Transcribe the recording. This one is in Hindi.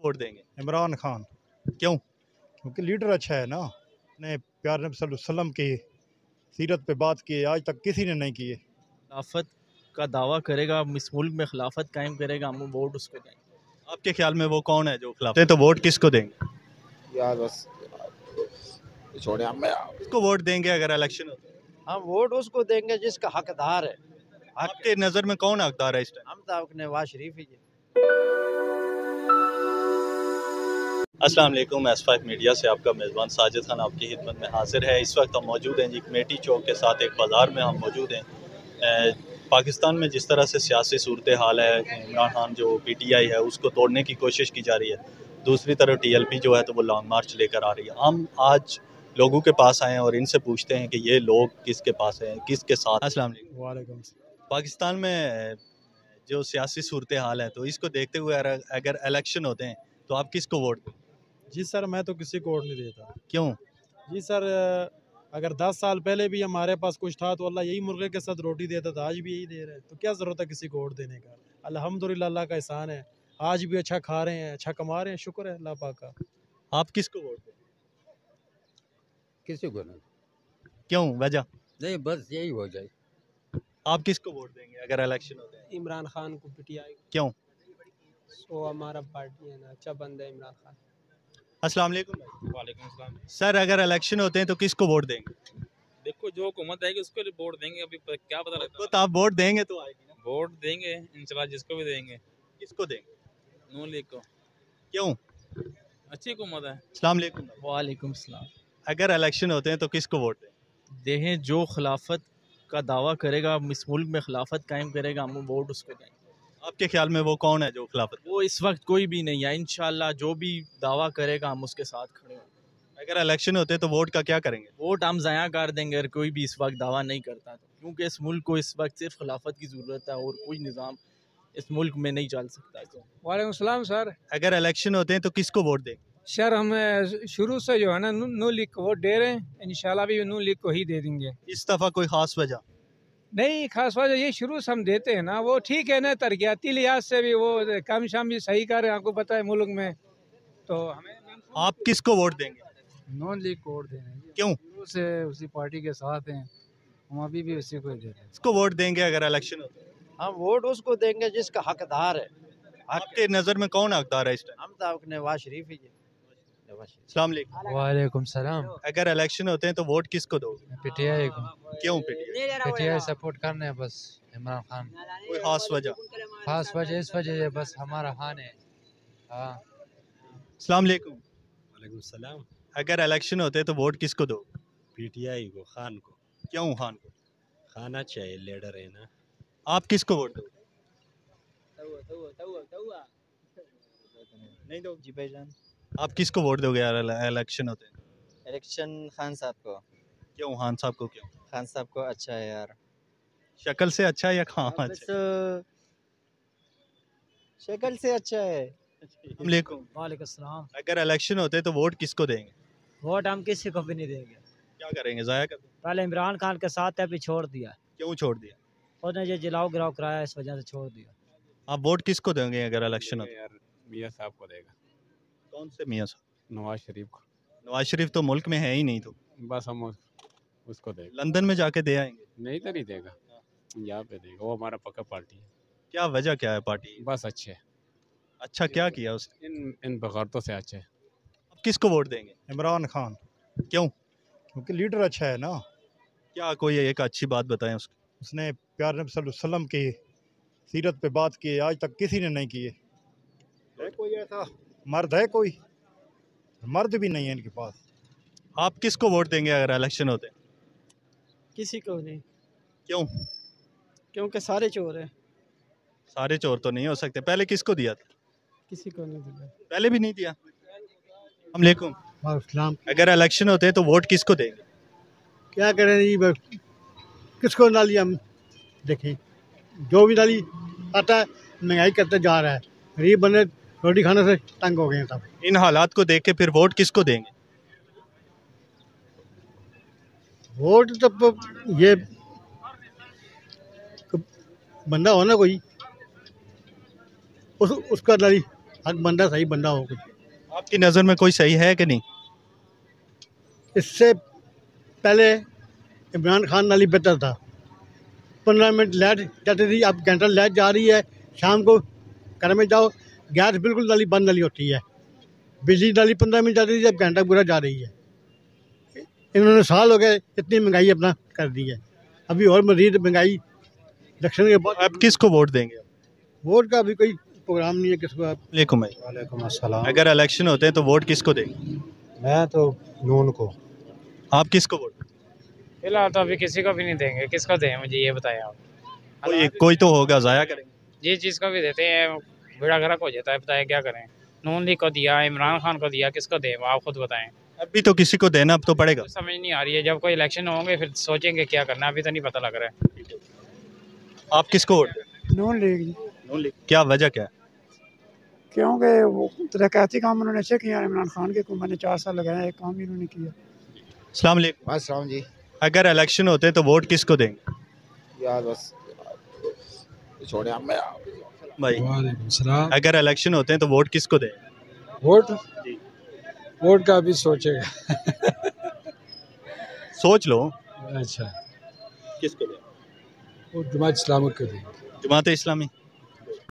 वोट देंगे? इमरान खान। क्यों? क्योंकि लीडर अच्छा है ना, ने प्यार नबी सल्लल्लाहु अलैहि वसल्लम की सीरत पे बात की आज तक किसी ने नहीं की है। खिलाफत का दावा करेगा, इस मुल्क में खिलाफत कायम करेगा, हम वोट उसको देंगे। आपके ख्याल में वो कौन है जो खिलाफ है, तो वोट किसको देंगे? यार बस छोड़े हम। किसको वोट देंगे अगर इलेक्शन होता है? हम वोट उसको देंगे जिसका हकदार है। आपके नज़र में कौन हकदार है इस टाइम? हम तो नवाज शरीफ ही है। अस्सलाम वालेकुम, S5 मीडिया से आपका मेज़बान साजिद खान आपकी खिदमत में हाजिर है। इस वक्त हम मौजूद हैं जी कमेटी चौक के साथ एक बाज़ार में हम मौजूद हैं। पाकिस्तान में जिस तरह से सियासी सूरत हाल है, इमरान खान जो PTI है उसको तोड़ने की कोशिश की जा रही है, दूसरी तरफ TLP जो है तो वो लॉन्ग मार्च लेकर आ रही है। हम आज लोगों के पास आए हैं और इनसे पूछते हैं कि ये लोग किसके पास हैं, किसके साथ। अस्सलाम वालेकुम। वालेकुम। पाकिस्तान में जो सियासी सूरत हाल है तो इसको देखते हुए अगर इलेक्शन होते हैं तो आप किसको वोट दें? जी सर, मैं तो किसी को वोट नहीं देता। क्यों? जी सर, अगर 10 साल पहले भी हमारे पास कुछ था तो अल्लाह यही मुर्गे के साथ रोटी देता था, आज भी यही दे रहा है, तो क्या ज़रूरत है किसी को वोट देने का। अल्हम्दुलिल्लाह, अल्लाह का एहसान है, आज भी अच्छा खा रहे हैं, अच्छा कमा रहे हैं, शुक्र है अल्लाह पाक का। आप किसको वोट दें? किसी को नहीं, क्यों, वजह? नहीं बस यही हो जाए। आप किसको वोट देंगे अगर इलेक्शन होते हैं? इमरान खान को PTI। क्यों? सो हमारा पार्टी है ना, अच्छा बंदा है इमरान खान। अस्सलाम वालेकुम भाई। वालेकुम सलाम। सर, अगर इलेक्शन होते हैं तो किसको वोट देंगे? देखो जो हुकूमत आएगी उसको वोट देंगे, अभी क्या पता लगता तो आप वोट देंगे तो आएगी ना। है। वोट देंगे इंशाल्लाह, जिसको भी देंगे। किसको देंगे? नून लीग को। क्यों? अच्छी हुकूमत है। अस्सलाम वालेकुम भाई। वालेकुम सलाम। अगर इलेक्शन होते हैं तो किसको वोट दें? देखें, जो खिलाफत का दावा करेगा, इस मुल्क में खिलाफत कायम करेगा, हम वोट उसको देंगे। आपके ख्याल में वो कौन है जो खिलाफत? वो इस वक्त कोई भी नहीं है, इंशाल्लाह जो भी दावा करेगा हम उसके साथ खड़े होंगे। अगर इलेक्शन होते हैं तो वोट का क्या करेंगे? वोट हम ज़ाया कर देंगे अगर कोई भी इस वक्त दावा नहीं करता तो, क्योंकि इस मुल्क को इस वक्त सिर्फ खिलाफत की ज़रूरत है और कोई निज़ाम इस मुल्क में नहीं चल सकता। तो वालेकुम सलाम सर। अगर इलेक्शन होते हैं तो किसको वोट देंगे? सर हम शुरू से जो है ना नून लीग को वोट दे रहे हैं, इंशाल्लाह भी नून लीग को ही दे देंगे। इस दफ़ा कोई ख़ास वजह? नहीं, खास वजह ये शुरू से हम देते हैं ना, वो ठीक है ना, तरक्याती लिहाज से भी वो काम शाम भी सही कर रहे हैं, आपको पता है मुल्क में। तो हमें आप किसको वोट देंगे? नॉन लीग को वोट देंगे। क्यों? शुरू से उसी पार्टी के साथ हैं, हम अभी भी उसी को ही दे रहे हैं। किसको वोट देंगे अगर इलेक्शन होते हैं? हम वोट उसको देंगे जिसका हकदार है। आपके नज़र में कौन हकदार है इस टाइम? हम तो नवाज शरीफ ही है। अस्सलाम वालेकुम। वालेकुम सलाम। अगर इलेक्शन होते हैं तो वोट किसको दोगे? PTI को। क्यों PTI? PTI सपोर्ट करने हैं बस, इमरान खान। कोई खास वजह? खास वजह इस वजह है बस, हमारा खान है। हाँ। अस्सलाम वालेकुम। वालेकुम सलाम। अगर इलेक्शन होते हैं तो वोट किसको दो? PTI को, खान को। क्यों खान को? खाना चाहिए, लीडर है ना। आप किसको वोट दो? नहीं दो जी भाईजान। आप किसको वोट दोगे यार इलेक्शन होते हैं? इलेक्शन खान साहब को। क्यों खान साहब को? क्यों? खान साहब को अच्छा है यार। शक्ल से अच्छा है या खान बस अच्छा है? शक्ल से अच्छा है। अस्सलाम वालेकुम। वालेकुम सलाम। अगर इलेक्शन होते हैं तो वोट किसको देंगे? वोट हम किसी को भी नहीं देंगे। क्या करेंगे, जाया कर देंगे? पहले इमरान खान के साथ है, अभी छोड़ दिया। क्यों छोड़ दिया? उसने जो जलाओ गिराव कराया, इस वजह से छोड़ दिया। आप वोट किसको देंगे अगर इलेक्शन होते हैं? यार मियाँ साहब को देगा। कौन से मियाँ साहब? नवाज शरीफ को। नवाज शरीफ तो मुल्क में है ही नहीं, तो बस हम उसको देगा। लंदन में जाके दे आएंगे। नहीं तो नहीं देगा, यहाँ पे देगा। वो हमारा पक्का पार्टी है। क्या वजह क्या है पार्टी? बस अच्छे है। अच्छा क्या किया उसने? इन बगावतों से अच्छे है। आप किसको वोट देंगे? इमरान खान। क्यों? क्योंकि लीडर अच्छा है ना, क्या कोई एक अच्छी बात बताएं उसको? उसने प्यार नबी सल्लल्लाहु अलैहि वसल्लम की सीरत पे बात की आज तक किसी ने नहीं की है। कोई ऐसा मर्द है? कोई मर्द भी नहीं है इनके पास। आप किसको वोट देंगे अगर इलेक्शन होते हैं? किसी को नहीं, क्यों? क्योंकि सारे चोर हैं। सारे चोर तो नहीं हो सकते। पहले किसको दिया था? किसी को नहीं दिया। पहले भी नहीं दिया। अस्सलाम वालेकुम। वालेकुम। अगर इलेक्शन होते हैं तो वोट किसको देंगे? क्या करें जी, बस किसको ना लिया हम देखिए, जो भी डाली आता है महंगाई करते जा रहा है, गरीब बने रोटी खाने से तंग हो गए हैं सब। इन हालात को देख के फिर वोट किसको देंगे? वोट तो ये बंदा हो ना कोई, उसका डाली हक बंदा सही बंदा हो कुछ। आपकी नज़र में कोई सही है कि नहीं? इससे पहले इमरान खान नाली बेहतर था। 15 मिनट लाइट जाती थी, अब घंटा लाइट जा रही है। शाम को घर में जाओ, गैस बिल्कुल नाली बंद नाली होती है। बिजली नाली 15 मिनट जाती थी, अब घंटा पूरा जा रही है। इन्होंने साल हो गए इतनी महंगाई अपना कर दी है, अभी और मजीद महंगाई इलेक्शन के बाद। आप किसको वोट देंगे? वोट का अभी कोई प्रोग्राम नहीं है किसको। आप वालेकुम अस्सलाम। अगर इलेक्शन होते हैं तो वोट किसको देंगे? मैं तो नून को। आप किसको वोट? फिलहाल तो अभी किसी को भी नहीं देंगे। किसको दें मुझे ये बताएं आप। कोई तो होगा, ज़ाया करेंगे। जिस चीज़ को भी देते हैं बेड़ा गर्क हो जाता है, बताएं क्या करें। नून लीग को दिया, इमरान खान को दिया, किसको दें आप खुद बताएं। अभी तो किसी को देना अब तो पड़ेगा। समझ नहीं आ रही है, जब कोई इलेक्शन होंगे फिर सोचेंगे क्या करना, अभी तो नहीं पता लग रहा है। आप किसको वोट दें? नून लीग जी। नून लीग। क्या वजह क्या है? क्योंकि वो तरक्याती काम उन्होंने अच्छे किया। इमरान खान के मैंने 4 साल लगाया, एक काम भी उन्होंने किया। अस्सलाम वालेकुम। अस्सलाम जी। अगर इलेक्शन होते तो वोट किसको देंगे? यार बस छोड़े आप। मैं भाई वालेकुम सलाम। अगर इलेक्शन होते हैं तो वोट किसको दें? वोट वोट का भी सोचेगा। सोच लो। अच्छा, किसको दें? वोट जमात इस्लामी को देंगे। जमात इस्लामी।